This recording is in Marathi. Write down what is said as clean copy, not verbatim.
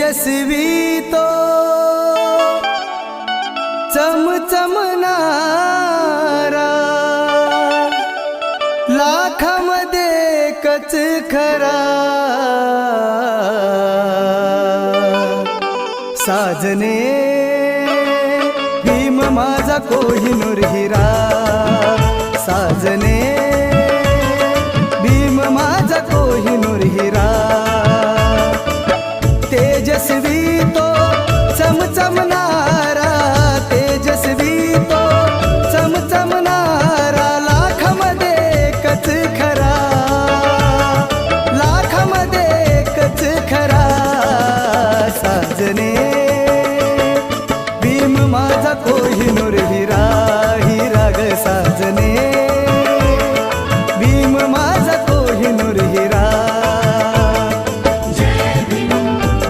तेजस्वी तो चमचमणारा लाखामध्ये एकच खरा साजने भीम माझा कोहिनूर हिरा साजने भीम माझा कोहिनूर हिरा